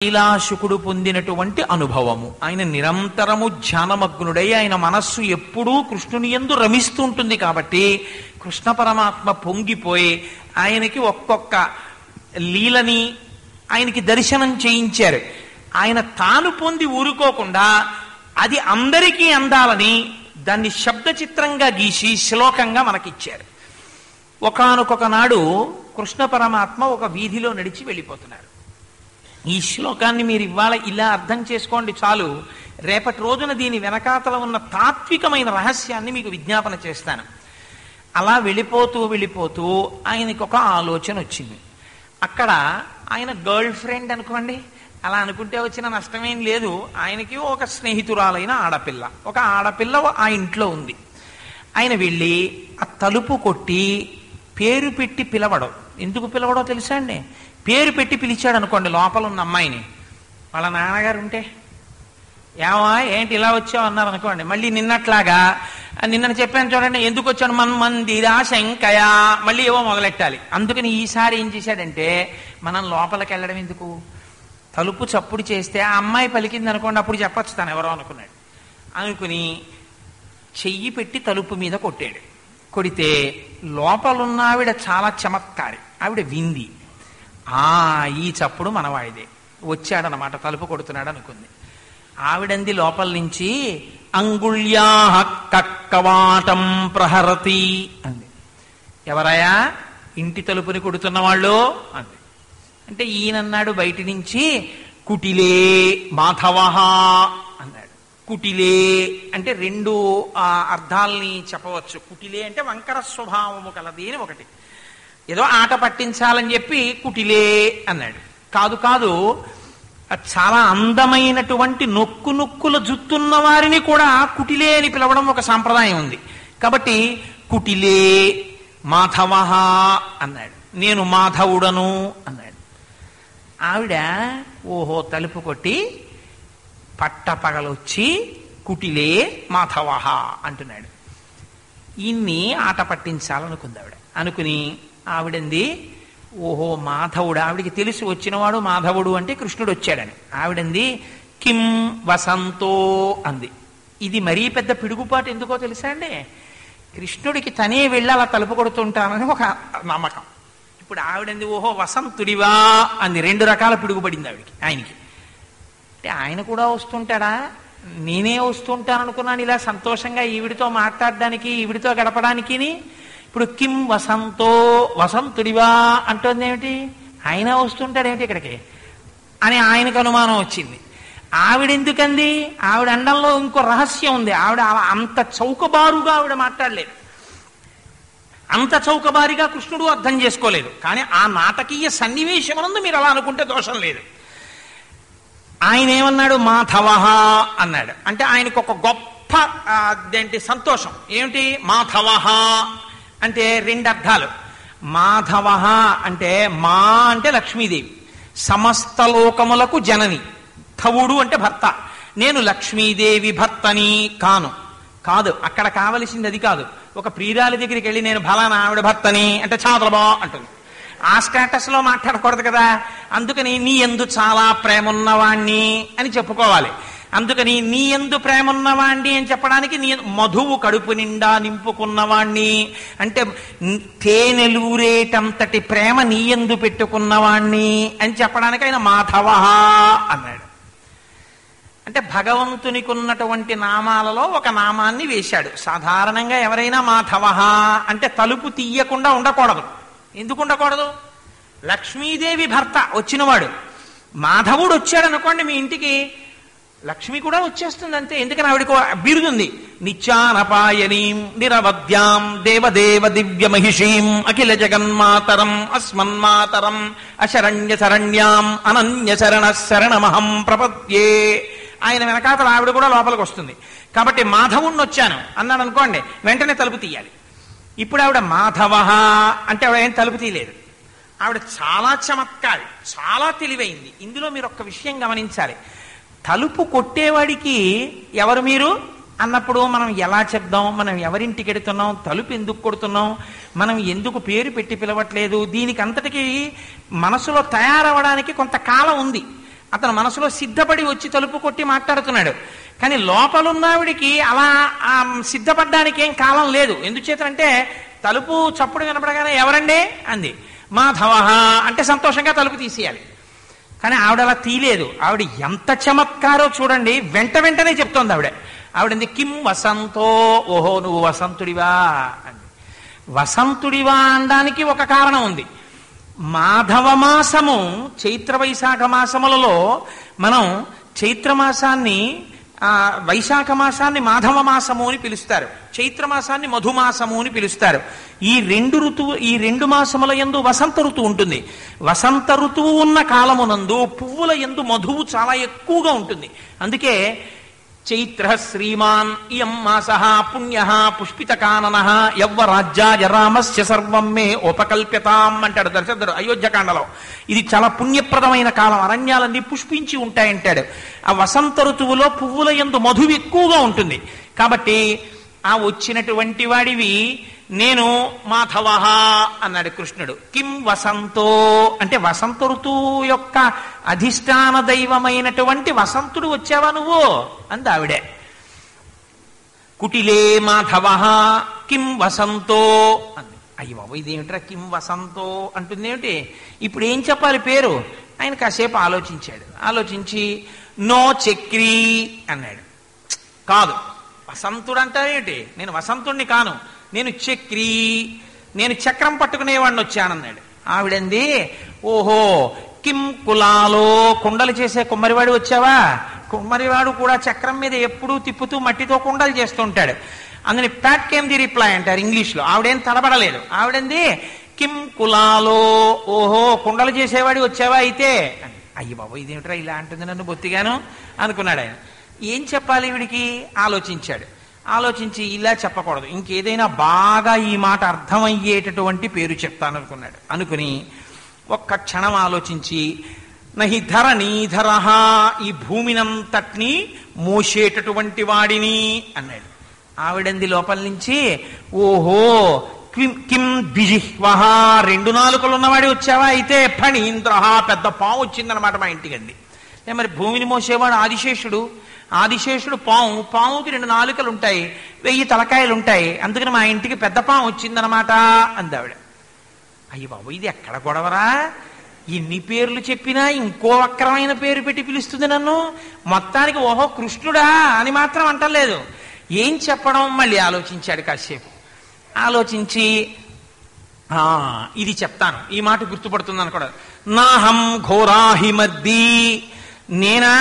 కైలాశకుడు పొందినటువంటి అనుభవము. ఆయన నిరంతరము ధ్యానమగ్నుడై ఆయన మనస్సు ఎప్పుడూ కృష్ణుని యందు రమిస్తూ ఉంటుంది. కాబట్టి కృష్ణ పరమాత్మ పొంగిపోయి ఆయనకి ఒక్కొక్క లీలని ఆయనకి దర్శనం చేయించారు. ఆయన తాను పొంది ఊరుకోకుండా అది అందరికీ అందాలని దాన్ని శబ్ద చిత్రంగా గీసి శ్లోకంగా మనకిచ్చారు. ఒకానొక నాడు కృష్ణ పరమాత్మ ఒక వీధిలో నడిచి వెళ్ళిపోతున్నారు. ఈ శ్లోకాన్ని మీరు ఇవాళ ఇలా అర్థం చేసుకోండి చాలు. రేపటి రోజున దీని వెనకాతల ఉన్న తాత్వికమైన రహస్యాన్ని మీకు విజ్ఞాపన చేస్తాను. అలా వెళ్ళిపోతూ వెళ్ళిపోతూ ఆయనకి ఒక ఆలోచన వచ్చింది. అక్కడ ఆయన గర్ల్ ఫ్రెండ్ అనుకోండి, అలా అనుకుంటే వచ్చిన నష్టమేం లేదు. ఆయనకి ఒక స్నేహితురాలైన ఆడపిల్ల, ఒక ఆడపిల్ల ఆ ఇంట్లో ఉంది. ఆయన వెళ్ళి ఆ తలుపు కొట్టి పేరు పెట్టి పిలవడం. ఎందుకు పిలవడో తెలుసా అండి? పేరు పెట్టి పిలిచాడు అనుకోండి లోపల ఉన్న అమ్మాయిని, వాళ్ళ నాన్నగారు ఉంటే ఏమా ఏంటి ఇలా వచ్చావు అన్నారు అనుకోండి, మళ్ళీ నిన్నట్లాగా నిన్న చెప్పాను చూడండి, ఎందుకు వచ్చాడు మన్మందిరా శంకయా, మళ్ళీ ఏవో మొదలెట్టాలి. అందుకని ఈసారి ఏం చేశాడంటే, మనం లోపలికి వెళ్ళడం ఎందుకు, తలుపు చప్పుడు చేస్తే ఆ అమ్మాయి పలికింది అనుకోండి, అప్పుడు చెప్పచ్చు తను ఎవరో అనుకున్నాడు. అనుకుని చెయ్యి పెట్టి తలుపు మీద కొట్టాడు. కొడితే లోపలున్న ఆవిడ చాలా చమత్కారి. ఆవిడ వింది, ఈ చప్పుడు మనవాడిదే, వచ్చాడనమాట, తలుపు కొడుతున్నాడు అనుకుంది. ఆవిడంది లోపల నుంచి, అంగుళ్యా కక్కవాటం ప్రహరతి అంది. ఎవరయా ఇంటి తలుపుని కొడుతున్న వాళ్ళు అంది. అంటే ఈయనన్నాడు బయటి నుంచి, కుటిలే మాధవ అన్నాడు. కుటిలే అంటే రెండు అర్థాలని చెప్పవచ్చు. కుటిలే అంటే వంకర స్వభావము కలది అని ఒకటి, ఏదో ఆట పట్టించాలని చెప్పి కుటిలే అన్నాడు. కాదు కాదు, చాలా అందమైనటువంటి నొక్కు నొక్కుల జుత్తున్న వారిని కూడా కుటిలే అని పిలవడం ఒక సాంప్రదాయం ఉంది. కాబట్టి కుటిలే మాధవ అన్నాడు. నేను మాధవుడను అన్నాడు. ఆవిడ ఓహో తలుపు కొట్టి పట్టపగలొచ్చి కుటిలే మాధవ అంటున్నాడు. ఈయన్ని ఆట పట్టించాలనుకుంది ఆవిడ. అనుకుని ఆవిడంది, ఓహో మాధవుడు, ఆవిడికి తెలిసి వచ్చినవాడు మాధవుడు అంటే కృష్ణుడు వచ్చాడని. ఆవిడంది, కిం వసంతో అంది. ఇది మరీ పెద్ద పిడుగుపాటు ఎందుకో తెలుసా అండి? కృష్ణుడికి తనే వెళ్ళి అలా తలుపు కొడుతుంటానని ఒక నమ్మకం. ఇప్పుడు ఆవిడంది, ఓహో వసంతుడివా అంది. రెండు రకాల పిడుగుపడింది ఆవిడికి. ఆయనకి అంటే ఆయన కూడా వస్తుంటాడా, నేనే వస్తుంటాననుకున్నాను ఇలా సంతోషంగా ఈవిడితో మాట్లాడడానికి, ఈవిడితో గడపడానికి. ఇప్పుడు కిం వసంతో, వసంతుడివా అంటుంది ఏమిటి, ఆయన వస్తుంటాడేమిటి ఇక్కడికి అని ఆయనకు అనుమానం వచ్చింది. ఆవిడెందుకంది? ఆవిడ అండంలో ఇంకో రహస్యం ఉంది. ఆవిడ అంత చౌకబారుగా ఆవిడ మాట్లాడలేదు, అంత చౌకబారిగా కృష్ణుడు అర్థం చేసుకోలేదు. కానీ ఆ నాటకీయ సన్నివేశమునందు మీరు అలా అనుకుంటే దోషం లేదు. ఆయన ఏమన్నాడు, మాధవ అన్నాడు. అంటే ఆయనకు ఒక గొప్ప అదేంటి సంతోషం. ఏమిటి మాధవ అంటే రెండు అర్థాలు. మాధవ అంటే మా అంటే లక్ష్మీదేవి, సమస్త లోకములకు జనని. ధవుడు అంటే భర్త. నేను లక్ష్మీదేవి భర్తని కాదు. అక్కడ కావలసింది అది కాదు. ఒక ప్రియురాలి దగ్గరికి వెళ్ళి నేను ఫలానా ఆవిడ భర్తని అంటే చాదలబా అంటుంది. ఆ స్టేటస్ లో మాట్లాడకూడదు కదా. అందుకని నీ యందు చాలా ప్రేమ ఉన్నవాణ్ణి అని చెప్పుకోవాలి. అందుకని నీ యందు ప్రేమ ఉన్నవాణ్ణి అని చెప్పడానికి, నీ మధువు కడుపు నిండా నింపుకున్నవాణ్ణి అంటే తేనెలూరేటంతటి ప్రేమ నీ యందు పెట్టుకున్నవాణ్ణి అని చెప్పడానికి ఆయన మాధవ అన్నాడు. అంటే భగవంతునికి ఉన్నటువంటి నామాలలో ఒక నామాన్ని వేశాడు. సాధారణంగా ఎవరైనా మాధవ అంటే తలుపు తీయకుండా ఉండకూడదు. ఎందుకు ఉండకూడదు? లక్ష్మీదేవి భర్త వచ్చినవాడు. మాధవుడు వచ్చాడు అనుకోండి మీ ఇంటికి, లక్ష్మి కూడా వచ్చేస్తుంది అంతే. ఎందుకని ఆవిడకు బిరుదుంది, నిత్యానపాయనీం నిరవద్యాం దేవదేవ దివ్య మహిషీం అఖిల జగన్మాతరం అస్మన్మాతరం అశరణ్య శరణ్యాం అనన్య శరణ శరణమహం ప్రపద్యే. ఆయన వెనకాతల ఆవిడ కూడా లోపలికి వస్తుంది. కాబట్టి మాధవుణ్ణి వచ్చాను అన్నాడు అనుకోండి, వెంటనే తలుపు తీయాలి. ఇప్పుడు ఆవిడ మాధవ అంటే ఆవిడ ఏం తలుపు తీయలేదు. ఆవిడ చాలా చమత్కారి, చాలా తెలివైంది. ఇందులో మీరు ఒక్క విషయం గమనించాలి. తలుపు కొట్టేవాడికి ఎవరు మీరు అన్నప్పుడు మనం ఎలా చెప్దాం, మనం ఎవరింటికి ఎడుతున్నాం, తలుపు ఎందుకు కొడుతున్నాం, మనం ఎందుకు పేరు పెట్టి పిలవట్లేదు, దీనికి అంతటికీ మనసులో తయారవడానికి కొంత కాలం ఉంది. అతను మనసులో సిద్ధపడి వచ్చి తలుపు కొట్టి మాట్లాడుతున్నాడు. కానీ లోపలున్నావిడికి అలా సిద్ధపడ్డానికి ఏం కాలం లేదు. ఎందుచేతంటే తలుపు చప్పుడు వినపడగానే ఎవరండి అంది. మాధవ అంటే సంతోషంగా తలుపు తీసేయాలి. కానీ ఆవిడ అలా తీయలేదు. ఆవిడ ఎంత చమత్కారో చూడండి. వెంటనే చెప్తోంది ఆవిడంది కిం వసంతో, ఓహో నువ్వు వసంతుడివా అంది. వసంతుడివా అనడానికి ఒక కారణం ఉంది. మాధవ మాసము చైత్ర వైశాఖ మాసములలో మనం చైత్రమాసాన్ని వైశాఖ మాసాన్ని మాధవ మాసము అని పిలుస్తారు, చైత్రమాసాన్ని మధుమాసము అని పిలుస్తారు. ఈ రెండు మాసముల యందు వసంత ఋతువు ఉంటుంది. వసంత ఋతువు ఉన్న కాలమునందు పువ్వుల యందు మధువు చాలా ఎక్కువగా ఉంటుంది. అందుకే చైత్ర శ్రీమాన్ ఇయం మాసః పుణ్యః పుష్పితకాననః యవ్వరాజ్యాయ రామస్య సర్వం మే ఉపకల్ప్యతాం అంటాడు దశరథుడు అయోధ్యకాండలో. ఇది చాలా పుణ్యప్రదమైన కాలం, అరణ్యాలన్నీ పుష్పించి ఉంటాయంటాడు. ఆ వసంత ఋతువులో పువ్వుల యందు మధువు ఎక్కువగా ఉంటుంది. కాబట్టి ఆ వచ్చినటువంటి వాడివి నేను మాధవ అన్నాడు కృష్ణుడు. కిం వసంతో అంటే వసంత ఋతువు యొక్క అధిష్టాన దైవమైనటువంటి వసంతుడు వచ్చావా నువ్వు అంది ఆవిడే. కుటిలే మాధవ కిం వసంతో అంది. అయ్య బాబు ఇదేమిట్రా కిం వసంతో అంటుందేమిటి, ఇప్పుడు ఏం చెప్పాలి పేరు? ఆయన కాసేపు ఆలోచించాడు. ఆలోచించి నో చక్రీ అన్నాడు. కాదు వసంతుడు అంటారేమిటి, నేను వసంతుణ్ణి కాను, నేను చక్రీ, నేను చక్రం పట్టుకునేవాడిని వచ్చానన్నాడు. ఆవిడంది ఓహో కిం కులాలో, కుండలు చేసే కుమ్మరివాడు వచ్చావా? కుమ్మరివాడు కూడా చక్రం మీద ఎప్పుడూ తిప్పుతూ మట్టితో కుండలు చేస్తుంటాడు. అందుని ప్యాట్ కేమ్ ది రిప్లై అంటారు ఇంగ్లీష్లో. ఆవిడేం తడబడలేదు. ఆవిడంది కిం కులాలో, ఓహో కుండలు చేసేవాడు వచ్చావా అయితే. అయ్యి బాబు ఇదేమిట్రా ఇలా అంటుంది నన్ను బొత్తిగాను అనుకున్నాడు ఆయన. ఏం చెప్పాలి వీడికి ఆలోచించాడు. ఆలోచించి ఇలా చెప్పకూడదు, ఇంకేదైనా బాగా ఈ మాట అర్థమయ్యేటటువంటి పేరు చెప్తాను అనుకున్నాడు. అనుకుని ఒక్క క్షణం ఆలోచించి నహి ధరణీధర, ఈ భూమినంతటినీ మోసేటటువంటి వాడిని అన్నాడు. ఆవిడంది లోపల నుంచి ఓహో కిం ద్విజిహ్వః, 2 నాలుకలు ఉన్నవాడి వచ్చావా అయితే. ఫణీంద్ర, పెద్ద పాము వచ్చిందనమాట మా ఇంటికండి. మరి భూమిని మోసేవాడు ఆదిశేషుడు, ఆదిశేషుడు పాము, పాముకి 2 నాలుకలు ఉంటాయి, 1000 తలకాయలు ఉంటాయి, అందుకని మా ఇంటికి పెద్ద పాము వచ్చిందనమాట అందావిడ. అయ్యి బాబు ఇది ఎక్కడ గొడవరా, ఎన్ని పేర్లు చెప్పినా ఇంకో వక్రమైన పేరు పెట్టి పిలుస్తుంది నన్ను. మొత్తానికి ఓహో కృష్ణుడా అని మాత్రం అంటలేదు. ఏం చెప్పడం మళ్ళీ ఆలోచించాడు కాసేపు. ఆలోచించి ఇది చెప్తాను, ఈ మాట గుర్తుపడుతుంది అనుకోడు. నాహం ఘోరాహిమర్ది, నేనా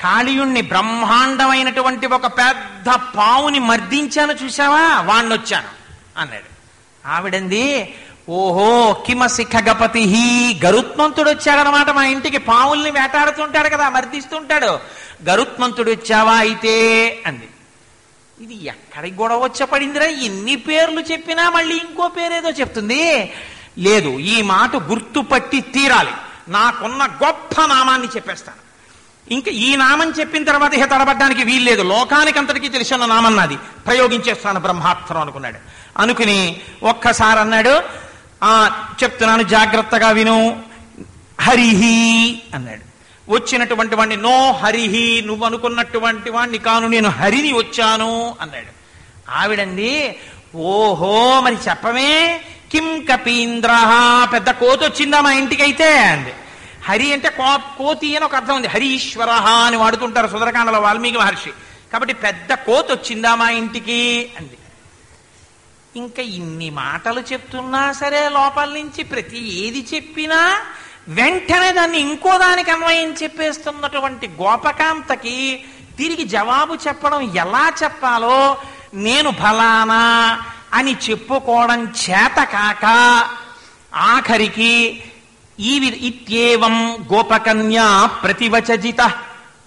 కాళీయుణ్ణి బ్రహ్మాండమైనటువంటి ఒక పెద్ద పావుని మర్దించాను చూసావా, వాణ్ణొచ్చాను అన్నాడు. ఆవిడంది ఓహో కిమసి ఖగపతి, గరుత్మంతుడు వచ్చాడనమాట మా ఇంటికి. పావుల్ని వేటాడుతుంటాడు కదా, మర్దిస్తుంటాడు. గరుత్మంతుడు వచ్చావా అయితే అంది. ఇది ఎక్కడికి గొడవ వచ్చపడిందిరా, ఎన్ని పేర్లు చెప్పినా మళ్ళీ ఇంకో పేరేదో చెప్తుంది. లేదు ఈ మాట గుర్తుపట్టి తీరాలి, నాకున్న గొప్ప నామాన్ని చెప్పేస్తాను. ఇంకా ఈ నామం చెప్పిన తర్వాత ఇహ తడబడ్డానికి వీల్లేదు, లోకానికి అంతటికీ తెలిసిన నామం నాది, ప్రయోగించేస్తాను బ్రహ్మాస్త్రం అనుకున్నాడు. అనుకుని ఒక్కసారి అన్నాడు, చెప్తున్నాను జాగ్రత్తగా విను, హరిహి అన్నాడు. వచ్చినటువంటి వాడిని నో హరిహి, నువ్వు అనుకున్నటువంటి వాడిని కాను, నేను హరిని వచ్చాను అన్నాడు. ఆవిడంది ఓహో మరి చెప్పమే, కిం కపీంద్ర, పెద్ద కోతి వచ్చిందా మా ఇంటికైతే అంది. హరి అంటే కోతి అని ఒక అర్థం ఉంది, హరీశ్వర అని వాడుతుంటారు సుందరకాండలో వాల్మీకి మహర్షి. కాబట్టి పెద్ద కోతి వచ్చిందా మా ఇంటికి అంది. ఇంకా ఇన్ని మాటలు చెప్తున్నా సరే లోపల నుంచి ప్రతి ఏది చెప్పినా వెంటనే దాన్ని ఇంకో దానికి అన్వయం చెప్పేస్తున్నటువంటి గోపకాంతకి తిరిగి జవాబు చెప్పడం ఎలా చెప్పాలో, నేను ఫలానా అని చెప్పుకోవడం చేత కాక ఆఖరికి ఇత్యేవం గోపకన్యా ప్రతివచజిత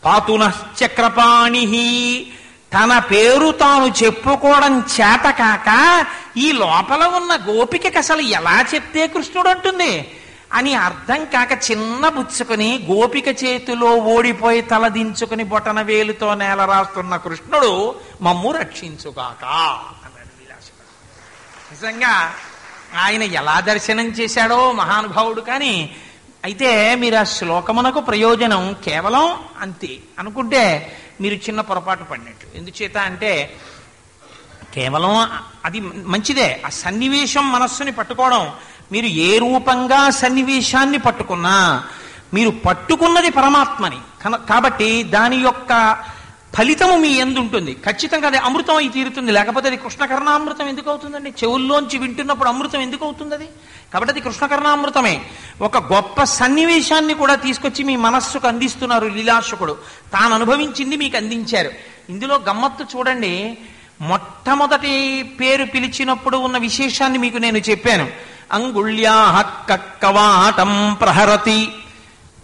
పాతునశ్చక్రపాణి, తన పేరు తాను చెప్పుకోవడం చేత కాక ఈ లోపల ఉన్న గోపికకి అసలు ఎలా చెప్తే కృష్ణుడు అంటుంది అని అర్థం కాక చిన్న బుచ్చుకుని గోపిక చేతిలో ఓడిపోయి తలదించుకుని బొటన వేలుతో నేల రాస్తున్న కృష్ణుడు మమ్ము రక్షించుగాక అన్నాడు విలాసుడు. నిజంగా ఆయన ఎలా దర్శనం చేశాడో మహానుభావుడు. కానీ అయితే మీరు ఆ శ్లోకమునకు ప్రయోజనం కేవలం అంతే అనుకుంటే మీరు చిన్న పొరపాటు పడినట్టు. ఎందుచేత అంటే కేవలం అది మంచిదే, ఆ సన్నివేశం మనస్సుని పట్టుకోవడం. మీరు ఏ రూపంగా సన్నివేశాన్ని పట్టుకున్నా మీరు పట్టుకున్నది పరమాత్మని కాబట్టి దాని యొక్క ఫలితము మీ యందు ఉంటుంది. ఖచ్చితంగా అది అమృతం అయి తీరుతుంది. లేకపోతే అది కృష్ణకర్ణామృతం ఎందుకు అవుతుందండి? చెవుల్లోంచి వింటున్నప్పుడు అమృతం ఎందుకు అవుతుంది అది? కాబట్టి అది కృష్ణకర్ణామృతమే. ఒక గొప్ప సన్నివేశాన్ని కూడా తీసుకొచ్చి మీ మనస్సుకు అందిస్తున్నారు లీలాశకుడు. తాను అనుభవించింది మీకు అందించారు. ఇందులో గమ్మత్తు చూడండి. మొట్టమొదటి పేరు పిలిచినప్పుడు ఉన్న విశేషాన్ని మీకు నేను చెప్పాను. అంగుళ్యాః కక్కవాటం ప్రహరతి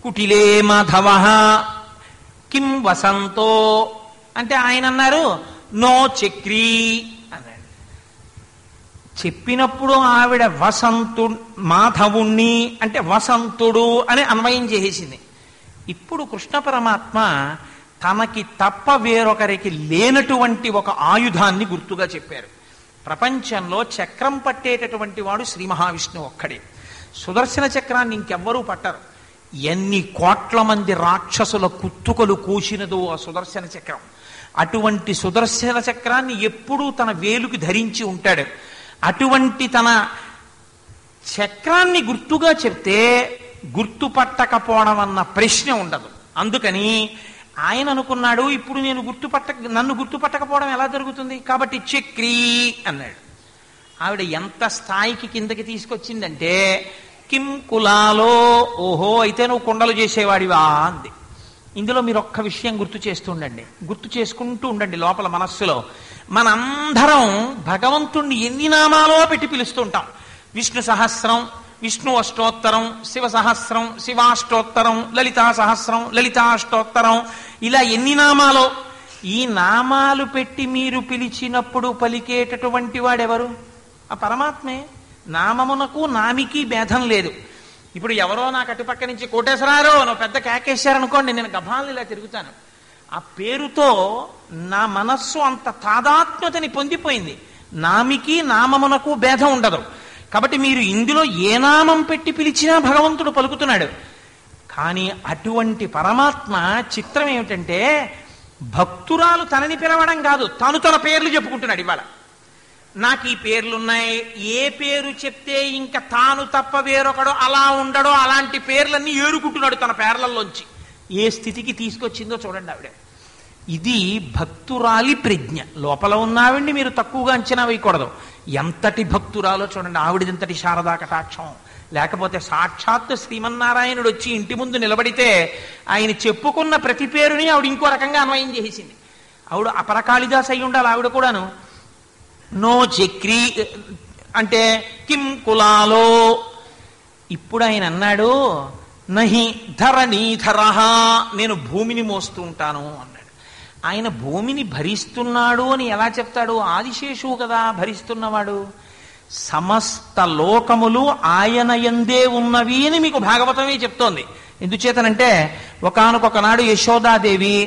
కుటిలే మాధవ కిం వసంతో అంటే ఆయన అన్నారు నో చక్రీ అన్నాడు. చెప్పినప్పుడు ఆవిడ మాధవుణ్ణి అంటే వసంతుడు అని అన్వయం చేసేసింది. ఇప్పుడు కృష్ణ పరమాత్మ తనకి తప్ప వేరొకరికి లేనటువంటి ఒక ఆయుధాన్ని గుర్తుగా చెప్పారు. ప్రపంచంలో చక్రం పట్టేటటువంటి వాడు శ్రీ మహావిష్ణువు ఒక్కడే. సుదర్శన చక్రాన్ని ఇంకెవ్వరూ పట్టరు. ఎన్ని కోట్ల మంది రాక్షసుల కుత్తుకలు కూసినదో ఆ సుదర్శన చక్రం. అటువంటి సుదర్శన చక్రాన్ని ఎప్పుడూ తన వేలుకి ధరించి ఉంటాడు. అటువంటి తన చక్రాన్ని గుర్తుగా చెప్తే గుర్తుపట్టకపోవడం అన్న ప్రశ్న ఉండదు. అందుకని ఆయన అనుకున్నాడు, ఇప్పుడు నన్ను గుర్తుపట్టకపోవడం ఎలా జరుగుతుంది? కాబట్టి చక్రీ అన్నాడు. ఆవిడ ఎంత స్థాయికి కిందకి తీసుకొచ్చిందంటే కిం కులాలో, ఓహో అయితే నువ్వు కుండలు చేసేవాడివా అంది. ఇందులో మీరు ఒక్క విషయం గుర్తు చేసుకుంటూ ఉండండి లోపల మనస్సులో. మనందరం భగవంతుణ్ణి ఎన్ని నామాలో పెట్టి పిలుస్తుంటాం. విష్ణు సహస్రం, విష్ణు అష్టోత్తరం, శివ సహస్రం, శివాష్టోత్తరం, లలితా సహస్రం, లలితాష్టోత్తరం, ఇలా ఎన్ని నామాలో. ఈ నామాలు పెట్టి మీరు పిలిచినప్పుడు పలికేటటువంటి వాడెవరు? ఆ పరమాత్మే. నామమునకు నామికి భేదం లేదు. ఇప్పుడు ఎవరో నాకు అటుపక్క నుంచి కోటేశ్వరారో నువ్వు పెద్ద కేకేశారనుకోండి, నేను గభాలను ఇలా తిరుగుతాను. ఆ పేరుతో నా మనస్సు అంత తాదాత్మ్యతని పొందిపోయింది. నామికి నామమునకు భేదం ఉండదు. కాబట్టి మీరు ఇందులో ఏ నామం పెట్టి పిలిచినా భగవంతుడు పలుకుతున్నాడు. కానీ అటువంటి పరమాత్మ చిత్రం ఏమిటంటే భక్తురాలు తనని పిలవడం కాదు, తాను తన పేర్లు చెప్పుకుంటున్నాడు. ఇవాళ నాకు ఈ పేర్లున్నాయి, ఏ పేరు చెప్తే ఇంకా తాను తప్ప వేరొకడో అలా ఉండడో అలాంటి పేర్లన్నీ ఏరుకుంటున్నాడు తన పేర్లలోంచి. ఏ స్థితికి తీసుకొచ్చిందో చూడండి ఆవిడ. ఇది భక్తురాలి ప్రజ్ఞ. లోపల ఉన్న ఆవిడ్ని మీరు తక్కువగా అంచనా వేయకూడదు. ఎంతటి భక్తురాలో చూడండి. ఆవిడదంతటి శారదా కటాక్షం. లేకపోతే సాక్షాత్ శ్రీమన్నారాయణుడు వచ్చి ఇంటి ముందు నిలబడితే ఆయన చెప్పుకున్న ప్రతి పేరుని ఆవిడ ఇంకో రకంగా అన్వయం చేసింది. ఆవిడ అపరకాళిదాస్ అయి ఉండాలి. ఆవిడ కూడాను నో చక్రీ అంటే కిం కులాలో. ఇప్పుడు ఆయన అన్నాడు నహి ధరణీధరః, నేను భూమిని మోస్తూ ఉంటాను అన్నాడు. ఆయన భూమిని భరిస్తున్నాడు అని ఎలా చెప్తాడు? ఆదిశేషువు కదా భరిస్తున్నవాడు. సమస్త లోకములు ఆయన యందే ఉన్నవి అని మీకు భాగవతమే చెప్తోంది. ఎందుచేతనంటే ఒకానొకనాడు యశోదాదేవి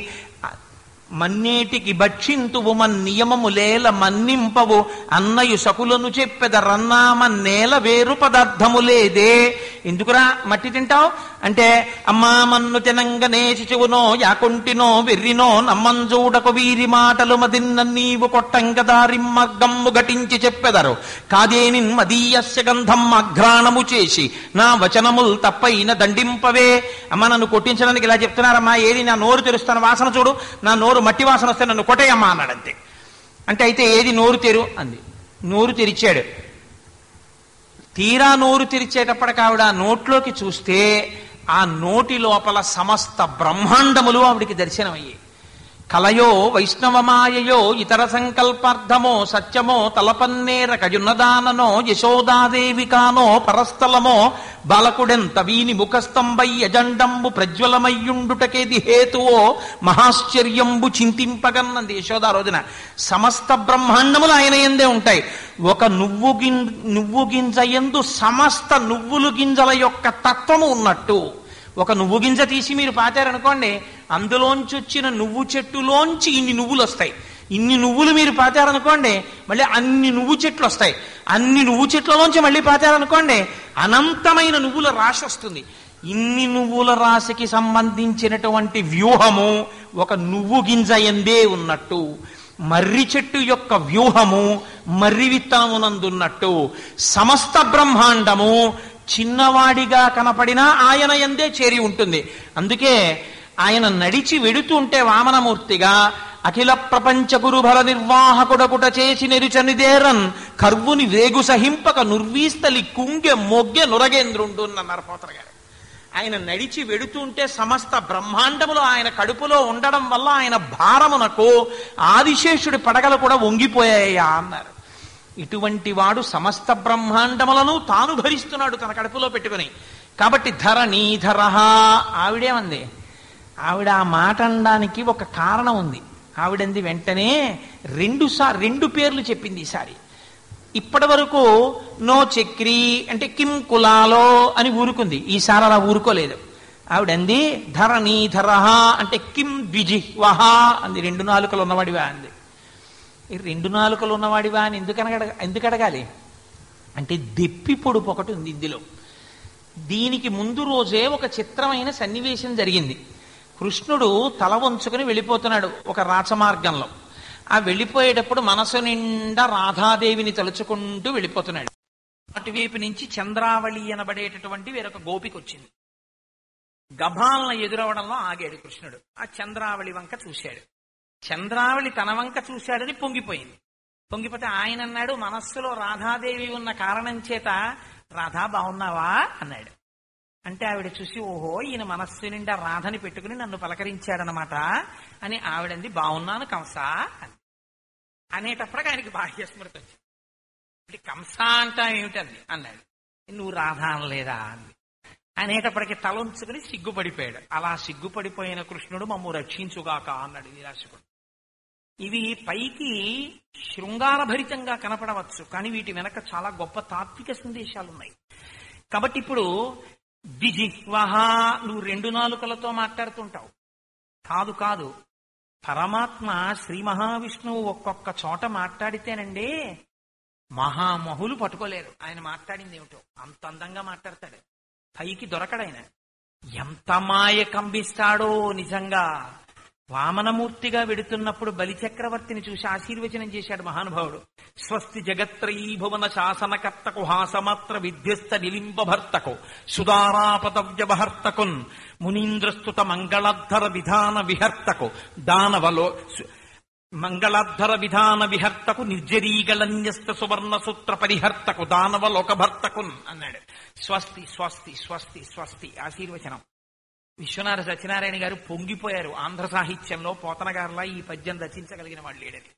మన్నేటికి భక్షింతువు మన్నియమములేల మన్నింపవు అన్నయు సకులను చెప్పెదరన్నామ నేల వేరు పదార్థము లేదే. ఎందుకురా మట్టి తింటావు అంటే, అమ్మా మన్ను తినంగనే శిశువునో యాకుంటినో వెర్రినో నమ్మంజూడకు వీరి మాటలు మదిన్న నీవు కొట్టంగదారిమ్మర్గమ్ము ఘటించి చెప్పెదరు కాదేనిన్ మదీయస్య గంధం అఘ్రాణము చేసి నా వచనముల్ తప్పైన దండింపవే. అమ్మ నన్ను కొట్టించడానికి ఇలా చెప్తున్నారమ్మా, ఏది నా నోరు తెరుస్తాను వాసన చూడు, నా నోరు మట్టి వాసన వస్తే నన్ను కొట్టేయమ్మా అన్నాడంతే. అంటే అయితే ఏది నోరు తెరు అంది. నోరు తెరిచాడు. తీరా నోరు తెరిచేటప్పటికి ఆవిడ నోట్లోకి చూస్తే ఆ నోటి లోపల సమస్త బ్రహ్మాండములు ఆవిడికి దర్శనమయ్యాయి. కలయో వైష్ణవమాయయో ఇతర సంకల్పార్థమో సత్యమో తలపన్నేర కయున్నదాననో యశోదాదేవి కానో పరస్థలమో బాలకుడెంత వీని ముఖస్తంభై అజండంబు ప్రజ్వలమయ్యుండుటకేది హేతువో మహాశ్చర్యంబు చింతింపగన్నది యశోదా రోజున. సమస్త బ్రహ్మాండములు ఆయన యందే ఉంటాయి. ఒక నువ్వు గింజ యందు సమస్త నువ్వులు గింజల యొక్క తత్వము ఉన్నట్టు. ఒక నువ్వు గింజ తీసి మీరు పాతారనుకోండి, అందులోంచి వచ్చిన నువ్వు చెట్టులోంచి ఇన్ని నువ్వులు వస్తాయి. ఇన్ని నువ్వులు మీరు పాతారనుకోండి, మళ్ళీ అన్ని నువ్వు చెట్లు వస్తాయి. అన్ని నువ్వు చెట్లలోంచి మళ్ళీ పాతారనుకోండి, అనంతమైన నువ్వుల రాశి వస్తుంది. ఇన్ని నువ్వుల రాశికి సంబంధించినటువంటి వ్యూహము ఒక నువ్వు గింజ ఎందే ఉన్నట్టు, మర్రి చెట్టు యొక్క వ్యూహము మర్రి విత్తనమునందున్నట్టు, సమస్త బ్రహ్మాండము చిన్నవాడిగా కనపడినా ఆయన ఎందే చేరి ఉంటుంది. అందుకే ఆయన నడిచి వెడుతుంటే వామనమూర్తిగా అఖిల ప్రపంచ గురుభర నిర్వాహకుడకుట చేసి నెరుచనిదేరన్ కర్వుని వేగు సహింపక నుర్వీస్తలి కుంగె మొగ్గె నురగేంద్రుండున్నారు పోతన గారు. ఆయన నడిచి వెడుతుంటే సమస్త బ్రహ్మాండములు ఆయన కడుపులో ఉండడం వల్ల ఆయన భారమునకు ఆదిశేషుడి పడగలు కూడా వంగిపోయాయా అన్నారు. ఇటువంటి వాడు సమస్త బ్రహ్మాండములను తాను భరిస్తున్నాడు తన కడుపులో పెట్టుకుని. కాబట్టి ధరణీధర ఆవిడేమంది, ఆవిడ ఆ మాట అనడానికి ఒక కారణం ఉంది. ఆవిడంది వెంటనే రెండు పేర్లు చెప్పింది ఈసారి. ఇప్పటి వరకు నో చక్రి అంటే కిం కులాలో అని ఊరుకుంది, ఈసారి అలా ఊరుకోలేదు. ఆవిడంది ధరణీధర అంటే కిం ద్విజిహ్వః అంది. 2 నాలుకలు ఉన్నవాడివా అంది. ఈ 2 నాలుకలు ఉన్నవాడివా అని ఎందుకు అడగాలి అంటే దెప్పి పొడుపు ఒకటి ఉంది ఇందులో. దీనికి ముందు రోజే ఒక చిత్రమైన సన్నివేశం జరిగింది. కృష్ణుడు తల వంచుకుని వెళ్ళిపోతున్నాడు ఒక రాచమార్గంలో. ఆ వెళ్ళిపోయేటప్పుడు మనసు నిండా రాధాదేవిని తలుచుకుంటూ వెళ్ళిపోతున్నాడు. అటువైపు నుంచి చంద్రావళి అనబడేటటువంటి వేరొక గోపిక వచ్చింది. గభాలన ఎదురవడంలో ఆగాడు కృష్ణుడు. ఆ చంద్రావళి వంక చూశాడు. చంద్రావళి తన వంక చూశాడని పొంగిపోయింది. పొంగిపోతే ఆయన అన్నాడు, మనస్సులో రాధాదేవి ఉన్న కారణం చేత రాధా బాగున్నావా అన్నాడు. అంటే ఆవిడ చూసి ఓహో ఈయన మనస్సు నిండా రాధని పెట్టుకుని నన్ను పలకరించాడనమాట అని ఆవిడంది బాగున్నాను కంస అని. అనేటప్పటికి ఆయనకి బాహ్య స్మృతి వచ్చింది. కంస అంటా ఏమిటంది అన్నాడు. నువ్వు రాధ అనలేదా అంది. అనేటప్పటికి తలొంచుకుని సిగ్గుపడిపోయాడు. అలా సిగ్గుపడిపోయిన కృష్ణుడు మమ్ము రక్షించుగాక అన్నాడు నిరాశకుడు. ఇవి పైకి శృంగారభరితంగా కనపడవచ్చు, కానీ వీటి వెనక చాలా గొప్ప తాత్విక సందేశాలున్నాయి. కాబట్టి ఇప్పుడు ద్విజిహ్వః నువ్వు 2 నాలుకలతో మాట్లాడుతుంటావు. కాదు కాదు, పరమాత్మ శ్రీ మహావిష్ణువు ఒక్కొక్క చోట మాట్లాడితేనండి మహామహులు పట్టుకోలేరు ఆయన మాట్లాడింది ఏమిటో. అంత అందంగా మాట్లాడతాడు, పైకి దొరకడాయన. ఎంత మాయ కంపిస్తాడో నిజంగా. వామనమూర్తిగా వెడుతున్నప్పుడు బలిచక్రవర్తిని చూసి ఆశీర్వచనం చేశాడు మహానుభావుడు. స్వస్తి జగత్రయీ భువన శాసనకర్తకు హాసమాత్ర విధ్యస్త నిలింబభర్తకు సుదారాపదవ్యవహర్తకున్ మునీంద్రస్తుత మంగళాద్ధర విధాన విహర్తకు దానవలో మంగళాద్ధర విధాన విహర్తకు నిర్జరీగళన్యస్త సువర్ణ సూత్ర పరిహర్తకు దానవలోకభర్తకున్ అన్నాడు. స్వస్తి స్వస్తి స్వస్తి స్వస్తి ఆశీర్వచనం. విశ్వనాథ సత్యనారాయణ గారు పొంగిపోయారు. ఆంధ్ర సాహిత్యంలో పోతన గారులా ఈ పద్యం రచించగలిగిన వాళ్ళు లేడని.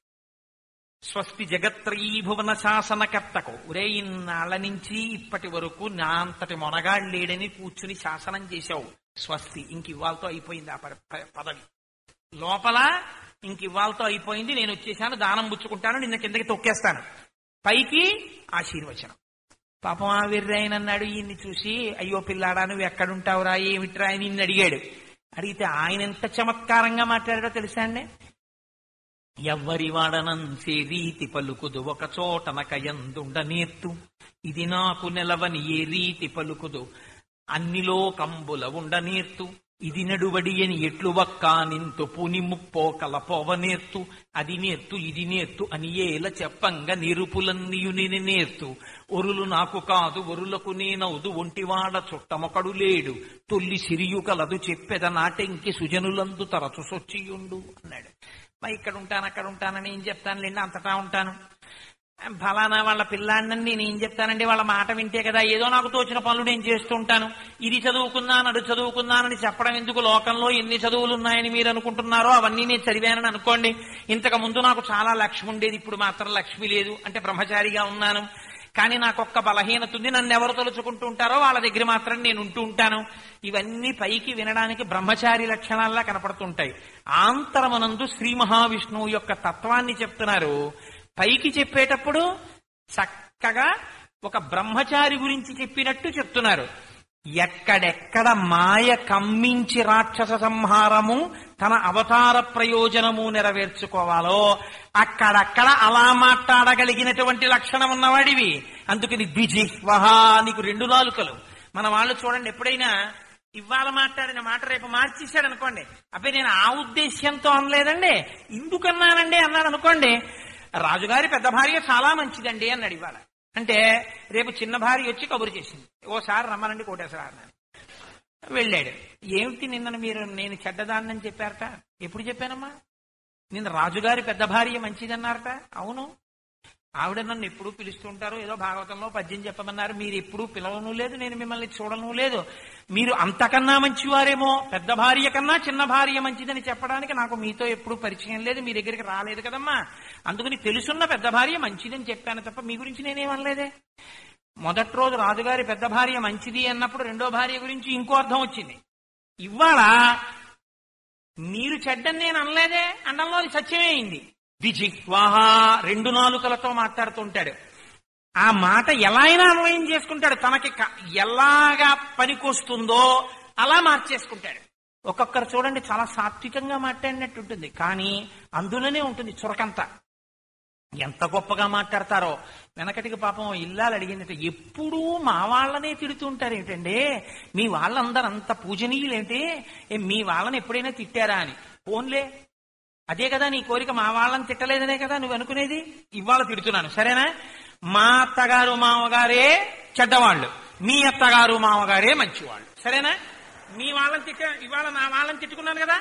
స్వస్తి జగత్రయీ భువన శాసనకర్తకు, ఒరే ఇన్నాళ్ల నుంచి ఇప్పటి వరకు నా అంతటి మొనగాళ్ళు లేడని కూర్చుని శాసనం చేశావు. స్వస్తి, ఇంక ఇవాళతో అయిపోయింది ఆ పదవి. లోపల ఇంక ఇవాళతో అయిపోయింది, నేను వచ్చేసాను, దానం పుచ్చుకుంటాను, నిన్న కిందకి తొక్కేస్తాను. పైకి ఆశీర్వచనం. పాపం ఆ వెర్రాయనన్నాడు. ఈయన్ని చూసి అయ్యో పిల్లాడా నువ్వు ఎక్కడుంటావురా ఏమిట్రా అని నిన్ను అడిగాడు. అడిగితే ఆయన ఎంత చమత్కారంగా మాట్లాడాడో తెలుసా అండి. ఎవ్వరి వాడనంసే రీతి పలుకుదు ఒక చోటనకయందుండ నేర్తు, ఇది నాకు నెలవని ఏ రీతి పలుకుదు అన్నిలో కంబుల ఉండ నేర్తు, ఇది నడువడి అని ఎట్లు వక్కా నింతు పుని ముప్పోకల పోవ నేర్తు, అది నేర్తు ఇది నేర్తు అని ఏల చెప్పంగా నిరుపులన్నీయుని నేర్తు, ఒరులు నాకు కాదు ఒరులకు నేనవుదు ఒంటివాడ చుట్టమొకడు లేడు, తొల్లి సిరియు కలదు చెప్పెద నాటెంకి సుజనులందు తరచు సొచ్చియుండు అన్నాడు. ఇక్కడ ఉంటాను అక్కడ ఉంటానని ఏం చెప్తాను లేండి, అంతటా ఉంటాను. ఫలానా వాళ్ళ పిల్లాడినని నేను ఏం చెప్తానండి, వాళ్ళ మాట వింటే కదా ఏదో నాకు తోచిన పనులు నేను చేస్తూ ఉంటాను. ఇది చదువుకున్నాను అది చదువుకున్నానని చెప్పడం ఎందుకు? లోకంలో ఎన్ని చదువులు ఉన్నాయని మీరు అనుకుంటున్నారో అవన్నీ నేను చదివానని అనుకోండి. ఇంతకు ముందు నాకు చాలా లక్ష్మి ఉండేది, ఇప్పుడు మాత్రం లక్ష్మి లేదు, అంటే బ్రహ్మచారిగా ఉన్నాను. కానీ నాకు ఒక్క బలహీనత ఉంది, నన్ను ఎవరు తలుచుకుంటూ ఉంటారో వాళ్ళ దగ్గర మాత్రం నేను ఉంటూ ఉంటాను. ఇవన్నీ పైకి వినడానికి బ్రహ్మచారి లక్షణాల్లా కనపడుతుంటాయి. ఆంతరమనందు శ్రీ మహావిష్ణువు యొక్క తత్వాన్ని చెప్తున్నారు. పైకి చెప్పేటప్పుడు చక్కగా ఒక బ్రహ్మచారి గురించి చెప్పినట్టు చెప్తున్నారు. ఎక్కడెక్కడ మాయ కమ్మించి రాక్షస సంహారము తన అవతార ప్రయోజనము నెరవేర్చుకోవాలో అక్కడక్కడ అలా మాట్లాడగలిగినటువంటి లక్షణం ఉన్నవాడివి. అందుకని ద్విజిహ్వః, నీకు 2 నాలుకలు. మన వాళ్ళు చూడండి, ఎప్పుడైనా ఇవాళ మాట్లాడిన మాట రేపు మార్చేశాడు అనుకోండి, అబ్బాయి నేను ఆ ఉద్దేశ్యంతో అనలేదండి ఇందుకన్నానండి అన్నాడు అనుకోండి, రాజుగారి పెద్ద భార్య చాలా మంచిదండి అన్నాడు ఇవాళ. అంటే రేపు చిన్న భార్య వచ్చి కబురు చేసింది, ఓసారి రమ్మనండి కోటేశ్వర అన్నాడు. వెళ్ళాడు. ఏమిటి నిన్న మీరు నేను చెడ్డదాన్నని చెప్పారట? ఎప్పుడు చెప్పానమ్మా? నిన్న రాజుగారి పెద్ద భార్య మంచిదన్నారట. అవును, ఆవిడ నన్ను ఎప్పుడు పిలుస్తుంటారు, ఏదో భాగవతంలో పద్యం చెప్పమన్నారు, మీరు ఎప్పుడు పిలవను లేదు, నేను మిమ్మల్ని చూడను లేదు, మీరు అంతకన్నా మంచివారేమో, పెద్ద భార్య కన్నా చిన్న భార్య మంచిదని చెప్పడానికి నాకు మీతో ఎప్పుడు పరిచయం లేదు, మీ దగ్గరికి రాలేదు కదమ్మా, అందుకని తెలుసున్న పెద్ద భార్య మంచిదని చెప్పాను తప్ప మీ గురించి నేనేమనలేదే. మొదటి రోజు రాజుగారి పెద్ద భార్య మంచిది అన్నప్పుడు రెండో భార్య గురించి ఇంకో అర్థం వచ్చింది. ఇవాళ మీరు చెడ్డని నేను అనలేదే అండంలో అది సత్యమే అయింది. ద్విజిహ్వాహ, రెండు నాలుకలతో మాట్లాడుతుంటాడు. ఆ మాట ఎలా అయినా అన్వయం చేసుకుంటాడు, తనకి ఎలాగా పనికొస్తుందో అలా మార్చేసుకుంటాడు. ఒక్కొక్కరు చూడండి చాలా సాత్వికంగా మాట్లాడినట్టు ఉంటుంది, కానీ అందులోనే ఉంటుంది చురకంతా. ఎంత గొప్పగా మాట్లాడతారో. వెనకటికి పాపం ఇల్లాలు అడిగిందంటే, ఎప్పుడూ మా వాళ్ళనే తిడుతుంటారు ఏంటండి, మీ వాళ్ళందరూ అంత పూజనీయులేంటి, మీ వాళ్ళని ఎప్పుడైనా తిట్టారా అని. ఫోన్లే, అదే కదా నీ కోరిక, మా వాళ్ళని తిట్టలేదనే కదా నువ్వు అనుకునేది. ఇవాళ తిడుతున్నాను సరేనా, మా అత్తగారు మామగారే చెడ్డవాళ్ళు, మీ అత్తగారు మామగారే మంచివాళ్ళు, సరేనా. మీ వాళ్ళని ఇవాళ నా వాళ్ళని తిట్టుకున్నాను కదా,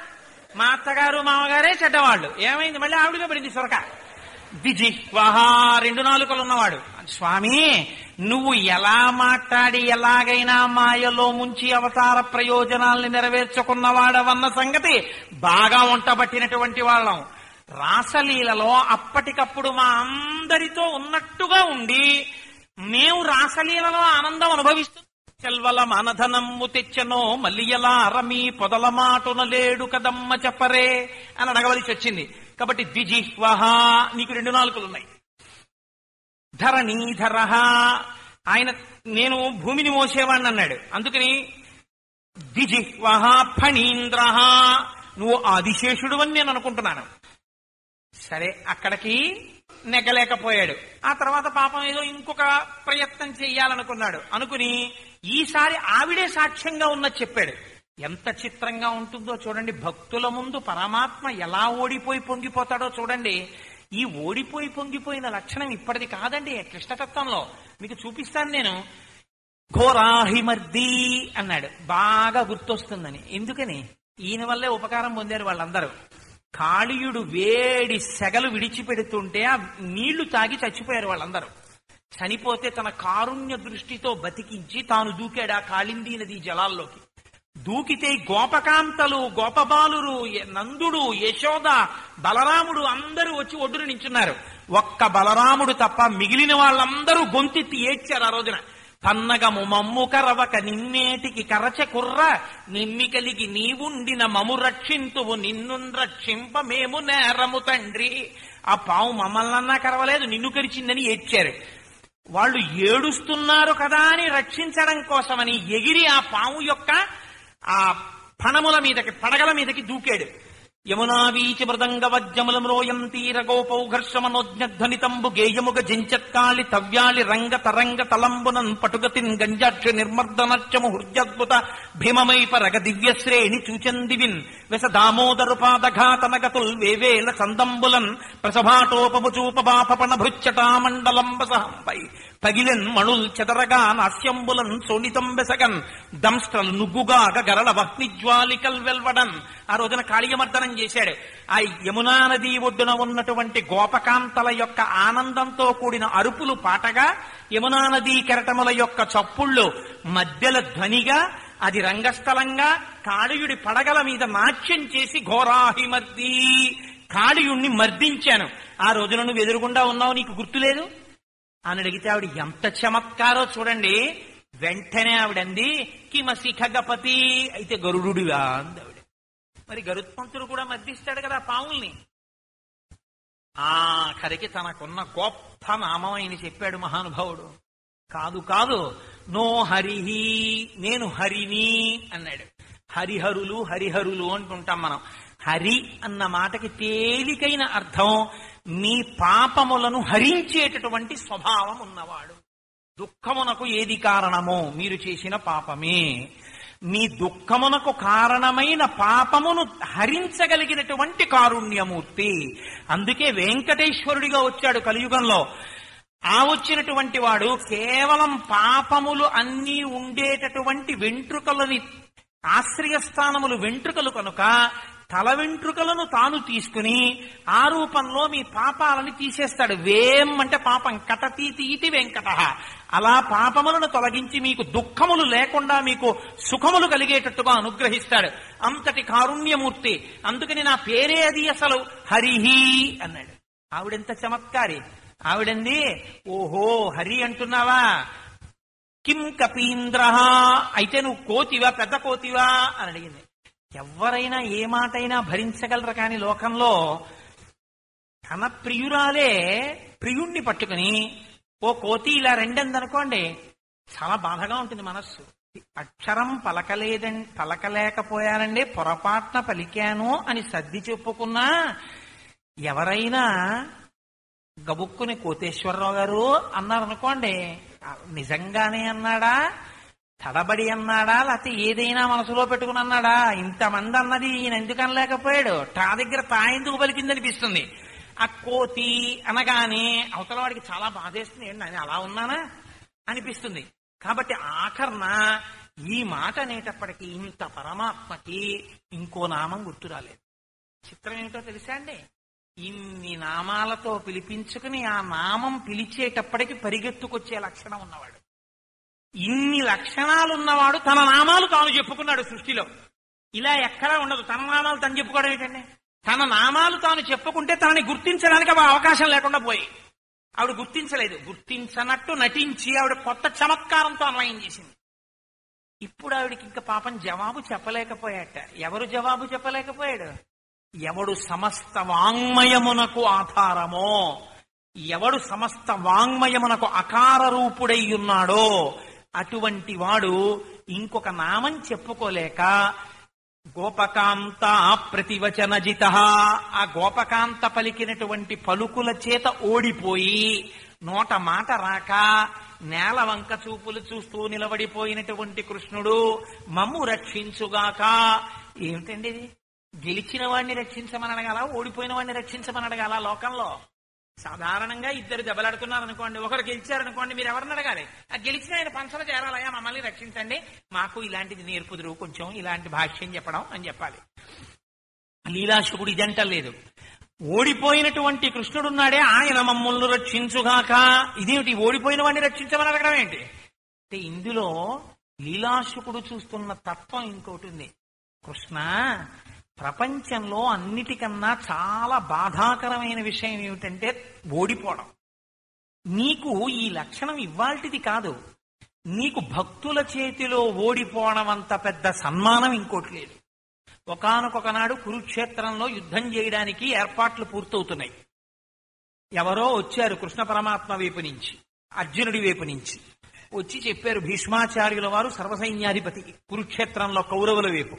మా అత్తగారు మామగారే చెడ్డవాళ్ళు. ఏమైంది, మళ్ళీ ఆవిడగా పడింది సొరక. ద్విజిహ్వహ, రెండు నాలుకలు ఉన్నవాడు. స్వామి నువ్వు ఎలా మాట్లాడి ఎలాగైనా మాయలో ముంచి అవతార ప్రయోజనాల్ని నెరవేర్చుకున్నవాడవన్న సంగతి బాగా వంటబట్టినటువంటి వాళ్ళం. రాసలీలలో అప్పటికప్పుడు మా అందరితో ఉన్నట్టుగా ఉండి మేము రాసలీలలో ఆనందం అనుభవిస్తూ, చెల్వల మనధనమ్ము తెచ్చనో మల్లియలా రమీ పొదల మాటున లేడు కదమ్మ చెప్పరే అని అడగవలసి వచ్చింది. కాబట్టి ద్విజిహ్వహ, నీకు రెండు నాలుకలున్నాయి. ధరణీధర, ఆయన నేను భూమిని మోసేవాడిని అన్నాడు, అందుకని ద్విజిహ్వహ. ఫణీంద్ర, నువ్వు ఆదిశేషుడు అని నేను అనుకుంటున్నాను. సరే, అక్కడికి నెగ్గలేకపోయాడు. ఆ తర్వాత పాపం ఏదో ఇంకొక ప్రయత్నం చెయ్యాలనుకున్నాడు. అనుకుని ఈసారి ఆవిడే సాక్ష్యంగా ఉన్నది చెప్పాడు. ఎంత చిత్రంగా ఉంటుందో చూడండి, భక్తుల ముందు పరమాత్మ ఎలా ఓడిపోయి పొంగిపోతాడో చూడండి. ఈ ఓడిపోయి పొంగిపోయిన లక్షణం ఇప్పటిది కాదండి, కృష్ణతత్వంలో మీకు చూపిస్తాను నేను. ఘోరాహిమర్ది అన్నాడు, బాగా గుర్తొస్తుందని. ఎందుకని? ఈయన వల్లే ఉపకారం పొందారు వాళ్ళందరూ. కాళీయుడు వేడి సెగలు విడిచిపెడుతుంటే ఆ నీళ్లు తాగి చచ్చిపోయారు వాళ్ళందరూ. చనిపోతే తన కారుణ్య దృష్టితో బతికించి తాను దూకాడు ఆ కాళిందీ నది జలాల్లోకి. దూకితే గోపకాంతలు, గోపబాలురు, నందుడు, యశోద, బలరాముడు అందరూ వచ్చి ఒడ్డున నించున్నారు. ఒక్క బలరాముడు తప్ప మిగిలిన వాళ్ళందరూ గొంతెత్తి ఏడ్చారు ఆ రోజున. పన్నగము మమ్ము కరవక నిన్నేటికి కరచ కుర్ర, నిమ్మి కలిగి నీవుండిన మము రక్షింతువు, నిన్ను రక్షింప మేము నేరము తండ్రి. ఆ పావు మమ్మల్నన్నా కరవలేదు, నిన్ను కరిచిందని ఏడ్చారు. వాళ్ళు ఏడుస్తున్నారు కదా అని రక్షించడం కోసమని ఎగిరి ఆ పాము యొక్క ఆ పణముల మీదకి, పడగల మీదకి దూకాడు. యమునా వీచి మృదంగ వజ్జముల మ్రోయం తీర గోపౌఘర్షమనోజ్ఞధ్వనితంబు గేయముగ జించత్కాళి తవ్యాళి రంగ తరంగ తలంబునన్ పటుగతిన్ గంజాక్ష నిర్మర్దనచ్చము హృద్యద్భుత భీమమైప రగ దివ్యశ్రేణి చూచందివిన్ వెస దామోదరుపాదఘాతనగతుల్ వేవేల చందంబులన్ ప్రసభాటోపము చూపబాపణ భృచ్చటామండలంబసహంపై పగిలెన్ మణుల్ చెదరగా నాస్యంబులన్ సోనితం బెసగన్ దంస్ట్రలు నుగ్గుగాగ గరళ వహ్నిజ్వాలికల్ వెల్వడన్. ఆ రోజున కాళీయమర్దనం చేశాడు. ఆ యమునా నది ఒడ్డున ఉన్నటువంటి గోపకాంతల యొక్క ఆనందంతో కూడిన అరుపులు పాటగా, యమునా నదీ కెరటముల యొక్క చప్పుళ్ళు మధ్యల ధ్వనిగా, అది రంగస్థలంగా కాళీయుడి పడగల మీద నాట్యం చేసి ఘోరాహిమర్ది, కాళీయుణ్ణి మర్దించాను. ఆ రోజున నువ్వు ఎదురుగుండా ఉన్నావు, నీకు గుర్తులేదు అని అడిగితే ఆవిడ ఎంత చమత్కారో చూడండి. వెంటనే ఆవిడంది, కిమసి ఖగపతి, అయితే గరుడుడివా అంది ఆవిడ. మరి గరుత్మంతుడు కూడా మర్దిస్తాడు కదా పావుల్ని. ఆఖరికి తనకున్న గొప్ప నామం ఆయన చెప్పాడు మహానుభావుడు. కాదు కాదు, నో హరిహి, నేను హరిని అన్నాడు. హరిహరులు హరిహరులు అంటుంటాం మనం. హరి అన్న మాటకి తేలికైన అర్థం మీ పాపములను హరించేటటువంటి స్వభావం ఉన్నవాడు. దుఃఖమునకు ఏది కారణమో మీరు చేసిన పాపమే. నీ దుఃఖమునకు కారణమైన పాపమును హరించగలిగినటువంటి కారుణ్యమూర్తి. అందుకే వెంకటేశ్వరుడిగా వచ్చాడు కలియుగంలో. ఆ వచ్చినటువంటి వాడు కేవలం పాపములు అన్నీ ఉండేటటువంటి వెంట్రుకలని, ఆశ్రయస్థానములు వెంట్రుకలు కనుక తల వెంట్రుకలను తాను తీసుకుని ఆ రూపంలో మీ పాపాలని తీసేస్తాడు. వేం అంటే పాపం, కటతీతి ఇతి వెంకట. అలా పాపములను తొలగించి మీకు దుఃఖములు లేకుండా మీకు సుఖములు కలిగేటట్టుగా అనుగ్రహిస్తాడు. అంతటి కారుణ్యమూర్తి. అందుకని నా పేరే అది అసలు, హరిహి అన్నాడు. ఆవిడెంత చమత్కారి. ఆవిడంది, ఓహో హరి అంటున్నావా, కిం కపీంద్ర, అయితే నువ్వు కోతివా, పెద్ద కోతివా అని అడిగింది. ఎవరైనా ఏ మాటైనా భరించగలరు, కానీ లోకంలో తన ప్రియురాలే ప్రియుణ్ణి పట్టుకుని ఓ కోతి ఇలా రెండందనుకోండి, చాలా బాధగా ఉంటుంది మనస్సు. అక్షరం పలకలేకపోయానండి, పొరపాటున పలికాను అని సర్ది చెప్పుకున్నా ఎవరైనా గబుక్కుని కోటేశ్వరరావు గారు అన్నారనుకోండి, నిజంగానే అన్నాడా, తడబడి అన్నాడా, లేకపోతే ఏదైనా మనసులో పెట్టుకుని అన్నాడా, ఇంతమంది అన్నది ఈయన ఎందుకు అనలేకపోయాడు, తా దగ్గర తా ఎందుకు పలికిందనిపిస్తుంది. ఆ కోతి అనగానే అవతల వాడికి చాలా బాధేస్తుంది, ఏంటి నేను అలా ఉన్నానా అనిపిస్తుంది. కాబట్టి ఆఖరణ ఈ మాట అనేటప్పటికీ ఇంత పరమాత్మకి ఇంకో నామం గుర్తు రాలేదు. చిత్రం ఏమిటో తెలుసా అండి, ఇన్ని నామాలతో పిలిపించుకుని ఆ నామం పిలిచేటప్పటికి పరిగెత్తుకొచ్చే లక్షణం ఉన్నవాడు. ఇన్ని లక్షణాలున్నవాడు తన నామాలు తాను చెప్పుకున్నాడు సృష్టిలో. ఇలా ఎక్కడా ఉండదు. తన నామాలు తను చెప్పుకోవడం ఏంటండి, తన నామాలు తాను చెప్పుకుంటే తనని గుర్తించడానికి అవకాశం లేకుండా పోయి ఆవిడ గుర్తించలేదు. గుర్తించనట్టు నటించి ఆవిడ కొత్త చమత్కారంతో అన్వయం చేసింది. ఇప్పుడు ఆవిడికి ఇంకా పాపం జవాబు చెప్పలేకపోయాట. ఎవరు జవాబు చెప్పలేకపోయాడు? ఎవడు సమస్త వాంగ్మయమునకు ఆధారమో, ఎవడు సమస్త వాంగ్మయమునకు అకార రూపుడై ఉన్నాడో అటువంటి వాడు ఇంకొక నామం చెప్పుకోలేక గోపకాంత ప్రతివచనజిత, ఆ గోపకాంత పలికినటువంటి పలుకుల చేత ఓడిపోయి నోట మాట రాక నేల వంక చూపులు చూస్తూ నిలబడిపోయినటువంటి కృష్ణుడు మమ్ము రక్షించుగాక. ఏమిటండి ఇది? గెలిచిన వాడిని రక్షించమని అడగాల, ఓడిపోయిన వాడిని రక్షించమని అడగాల? లోకంలో సాధారణంగా ఇద్దరు దెబ్బలాడుకున్నారనుకోండి, ఒకరు గెలిచారనుకోండి, మీరు ఎవరిని అడగాలి? ఆ గెలిచిన ఆయన పంచలు చేరాలయా, మమ్మల్ని రక్షించండి, మాకు ఇలాంటిది నేర్పుదురు, కొంచెం ఇలాంటి భాష్యం చెప్పడం అని చెప్పాలి. లీలాశుకుడు ఇదంటలేదు. ఓడిపోయినటువంటి కృష్ణుడున్నాడే, ఆయన మమ్మల్ని రక్షించుగాక. ఇదేమిటి, ఓడిపోయిన వాడిని రక్షించమని అడగడం ఏంటి అంటే, ఇందులో లీలాశుకుడు చూస్తున్న తత్వం ఇంకోటి ఉంది. కృష్ణ, ప్రపంచంలో అన్నిటికన్నా చాలా బాధాకరమైన విషయం ఏమిటంటే ఓడిపోవడం. నీకు ఈ లక్షణం ఇవ్వాల్టిది కాదు. నీకు భక్తుల చేతిలో ఓడిపోవడం అంత పెద్ద సన్మానం ఇంకోటి లేదు. ఒకానొకనాడు కురుక్షేత్రంలో యుద్ధం చేయడానికి ఏర్పాట్లు పూర్తవుతున్నాయి. ఎవరో వచ్చారు కృష్ణ పరమాత్మ వైపు నుంచి, అర్జునుడి వైపు నుంచి వచ్చి చెప్పారు, భీష్మాచార్యుల వారు సర్వసైన్యాధిపతి కురుక్షేత్రంలో కౌరవుల వైపు.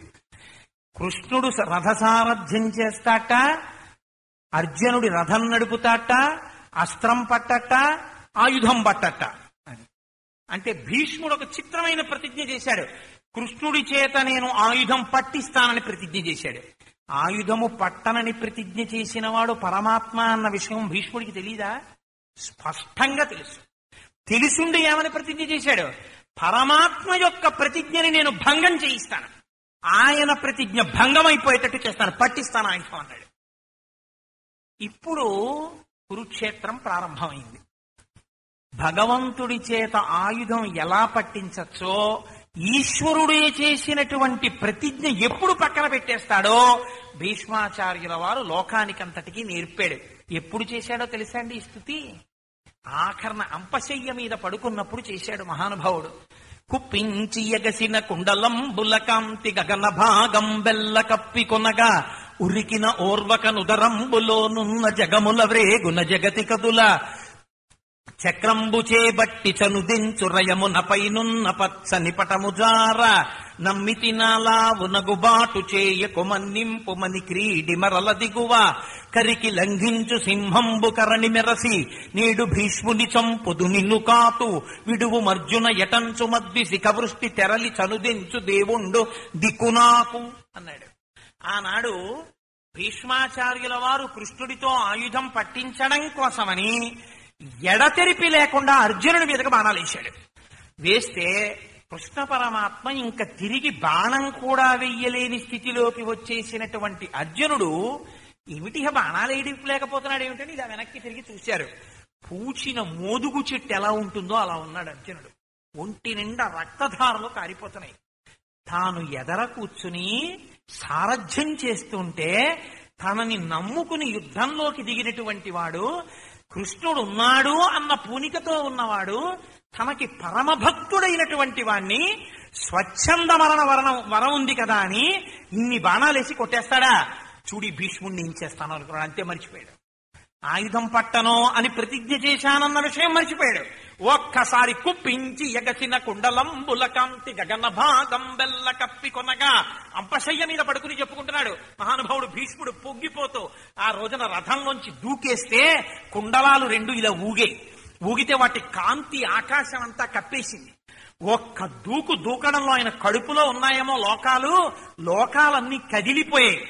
కృష్ణుడు రథసారథ్యం చేస్తాట, అర్జునుడి రథం నడుపుతాట, అస్త్రం పట్టట, ఆయుధం పట్టట అని. అంటే భీష్ముడు ఒక చిత్రమైన ప్రతిజ్ఞ చేశాడు. కృష్ణుడి చేత నేను ఆయుధం పట్టిస్తానని ప్రతిజ్ఞ చేశాడు. ఆయుధము పట్టనని ప్రతిజ్ఞ చేసిన వాడు పరమాత్మ అన్న విషయం భీష్ముడికి తెలీదా? స్పష్టంగా తెలుసు. తెలుసుండి ఏమని ప్రతిజ్ఞ చేశాడు? పరమాత్మ యొక్క ప్రతిజ్ఞని నేను భంగం చేయిస్తాను, ఆయన ప్రతిజ్ఞ భంగమైపోయేటట్టు చేస్తాను, పట్టిస్తాను ఆయుధం అన్నాడు. ఇప్పుడు కురుక్షేత్రం ప్రారంభమైంది. భగవంతుడి చేత ఆయుధం ఎలా పట్టించచ్చో, ఈశ్వరుడే చేసినటువంటి ప్రతిజ్ఞ ఎప్పుడు పక్కన పెట్టేస్తాడో భీష్మాచార్యుల వారు లోకానికంతటికీ నేర్పాడు. ఎప్పుడు చేశాడో తెలుసా అండి ఈ స్థుతి? ఆఖరణ అంపశయ్య మీద పడుకున్నప్పుడు చేశాడు మహానుభావుడు. కుప్పించి ఎగసిన కుండలంబుల కాంతి గగన భాగం బెల్ల కప్పి కొనగా ఉరికిన ఓర్వక నుదరంబులోనున్న జగముల వ్రేగున జగతి కదుల చక్రంబు చేబట్టి చనుదించు రయమున పైనున్న పచ్చని పటముజార నమ్మితి నాలా ఉనగుబాటు చేయకు మన్నింపుమని క్రీడి మరల దిగువ కరికి లంఘించు సింహంబు కరణి మెరసి నేడు భీష్ముని చంపుదు నిన్ను కాతు విడువు మర్జున ఎటంచు మద్వి శిఖవృష్టి తెరలి చనుదించు దేవుండు దిక్కునాకు అన్నాడు. ఆనాడు భీష్మాచార్యుల వారు కృష్ణుడితో ఆయుధం పట్టించడం కోసమని ఎడతెరిపి లేకుండా అర్జునుడి మీదకి బాణాలేశాడు. వేస్తే కృష్ణ పరమాత్మ ఇంకా తిరిగి బాణం కూడా వెయ్యలేని స్థితిలోకి వచ్చేసినటువంటి అర్జునుడు ఏమిటి బాణాలేడి లేకపోతున్నాడు ఏమిటని ఇలా వెనక్కి తిరిగి చూశారు. పూచిన మోదుగు చెట్టు ఎలా ఉంటుందో అలా ఉన్నాడు అర్జునుడు. ఒంటి నిండా రక్తధారలు కారిపోతున్నాయి. తాను ఎదర కూర్చుని సారథ్యం చేస్తుంటే తనని నమ్ముకుని యుద్ధంలోకి దిగినటువంటి వాడు, కృష్ణుడు ఉన్నాడు అన్న పూనికతో ఉన్నవాడు, తనకి పరమభక్తుడైనటువంటి వాణ్ణి స్వచ్ఛంద మరణ వరం ఉంది కదా అని ఇన్ని బాణాలేసి కొట్టేస్తాడా? చూడి భీష్ముడిని ఏం చేస్తాను అనుకున్నాడు. అంతే మర్చిపోయాడు. ఆయుధం పట్టను అని ప్రతిజ్ఞ చేశానన్న విషయం మర్చిపోయాడు. ఒక్కసారి కుప్పించి ఎగసిన కుండలంబుల కాంతి గగన భాగం బెల్ల కప్పి కొనగా అంపశయ్య మీద పడుకుని చెప్పుకుంటున్నాడు మహానుభావుడు భీష్ముడు పొంగిపోతూ. ఆ రోజున రథంలోంచి దూకేస్తే కుండలాలు రెండు ఇలా ఊగితే వాటి కాంతి ఆకాశం అంతా కప్పేసింది. ఒక్క దూకడంలో ఆయన కడుపులో ఉన్నాయేమో లోకాలన్నీ కదిలిపోయాయి.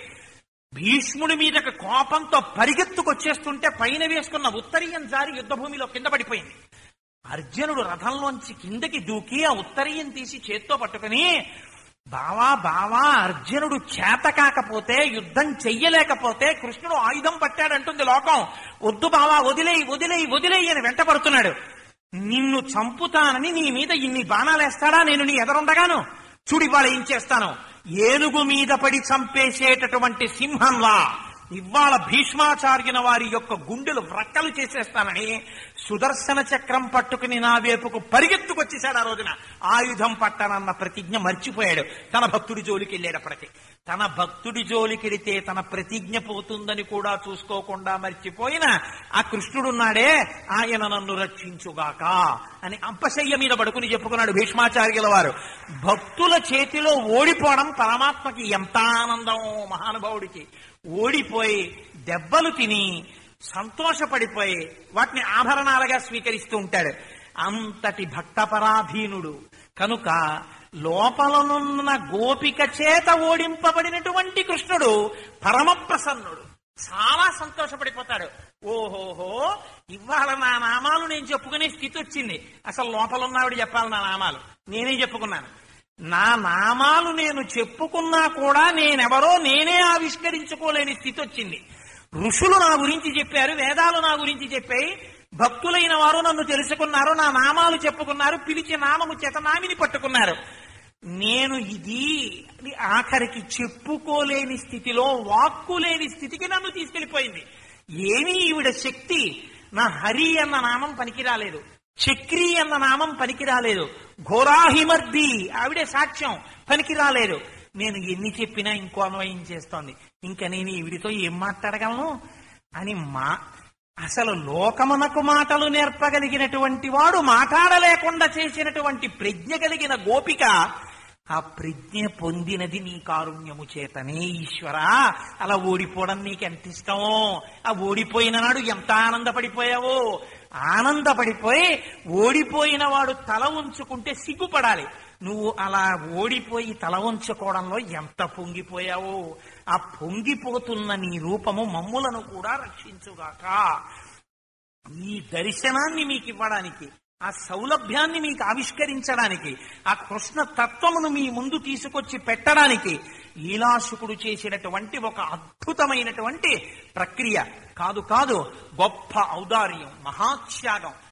భీష్ముడి మీదకి కోపంతో పరిగెత్తుకొచ్చేస్తుంటే పైన వేసుకున్న ఉత్తరీయం జారి యుద్ధభూమిలో కింద పడిపోయింది. అర్జునుడు రథంలోంచి కిందకి దూకి ఆ ఉత్తరీయం తీసి చేత్తో పట్టుకుని, బావా అర్జునుడు చేత కాకపోతే యుద్ధం చెయ్యలేకపోతే కృష్ణుడు ఆయుధం పట్టాడంటుంది లోకం, వద్దు బావా వదిలేయి అని వెంట పడుతున్నాడు. నిన్ను చంపుతానని నీ మీద ఇన్ని బాణాలేస్తాడా? నేను నీ ఎదరుండగాను చూడు ఇవాళ ఏం చేస్తాను. ఏనుగు మీద పడి చంపేసేటటువంటి సింహంలా ఇవాళ భీష్మాచార్యుల వారి యొక్క గుండెలు వ్రక్కలు చేసేస్తానని సుదర్శన చక్రం పట్టుకుని నా వైపుకు పరిగెత్తుకొచ్చేశాడు. ఆ రోజున ఆయుధం పట్టనన్న ప్రతిజ్ఞ మర్చిపోయాడు. తన భక్తుడి జోలికి వెళ్ళేటప్పటికి, తన భక్తుడి జోలికెడితే తన ప్రతిజ్ఞ పోతుందని కూడా చూసుకోకుండా మర్చిపోయిన ఆ కృష్ణుడున్నాడే, ఆయన నన్ను రక్షించుగాక అని అంపశయ్య మీద పడుకుని చెప్పుకున్నాడు భీష్మాచార్యుల వారు. భక్తుల చేతిలో ఓడిపోవడం పరమాత్మకి ఎంత ఆనందం మహానుభావుడికి. ఓడిపోయి దెబ్బలు తిని సంతోషపడిపోయి వాటిని ఆభరణాలుగా స్వీకరిస్తూ ఉంటాడు. అంతటి భక్తపరాధీనుడు కనుక లోపలనున్న గోపిక చేత ఓడింపబడినటువంటి కృష్ణుడు పరమ ప్రసన్నుడు, చాలా సంతోషపడిపోతాడు. ఓహోహో ఇవాళ నా నామాలు నేను చెప్పుకునే స్థితి వచ్చింది. అసలు లోపలున్నావిడ చెప్పాలి నా నామాలు, నేనే చెప్పుకున్నాను. నా నామాలు నేను చెప్పుకున్నా కూడా నేనెవరో నేనే ఆవిష్కరించుకోలేని స్థితి వచ్చింది. ఋషులు నా గురించి చెప్పారు, వేదాలు నా గురించి చెప్పాయి, భక్తులైన వారు నన్ను తెలుసుకున్నారు, నా నామాలు చెప్పుకున్నారు, పిలిచి నామము చేత నామిని పట్టుకున్నారు. నేను ఇది ఆఖరికి చెప్పుకోలేని స్థితిలో, వాక్కులేని స్థితికి నన్ను తీసుకెళ్లిపోయింది. ఏమీ ఈవిడ శక్తి. నా హరి అన్న నామం పనికి రాలేదు, చక్రి అన్న నామం పనికి రాలేదు, ఘోరాహిమర్ది ఆవిడే సాక్ష్యం పనికి రాలేదు. నేను ఎన్ని చెప్పినా ఇంకో అన్వయం చేస్తోంది. ఇంకా నేను ఈవిడితో ఏం మాట్లాడగలను అని అసలు లోకమునకు మాటలు నేర్పగలిగినటువంటి వాడు మాట్లాడలేకుండా చేసినటువంటి ప్రజ్ఞ కలిగిన గోపిక ఆ ప్రజ్ఞ పొందినది నీ కారుణ్యము చేతనే ఈశ్వరా. అలా ఓడిపోవడం నీకెంత ఇష్టమో, ఆ ఓడిపోయిన నాడు ఎంత ఆనందపడిపోయావో. ఆనందపడిపోయి ఓడిపోయిన వాడు తల ఉంచుకుంటే సిగ్గుపడాలి. నువ్వు అలా ఓడిపోయి తల ఉంచుకోవడంలో ఎంత పొంగిపోయావో. ఆ పొంగిపోతున్న నీ రూపము మమ్ములను కూడా రక్షించుగాక. ఈ దర్శనాన్ని మీకు ఇవ్వడానికి, ఆ సౌలభ్యాన్ని మీకు ఆవిష్కరించడానికి, ఆ కృష్ణ తత్వమును మీ ముందు తీసుకొచ్చి పెట్టడానికి లీలాశుకుడు చేసినటువంటి ఒక అద్భుతమైనటువంటి ప్రక్రియ కాదు, గొప్ప ఔదార్యం, మహాత్యాగం.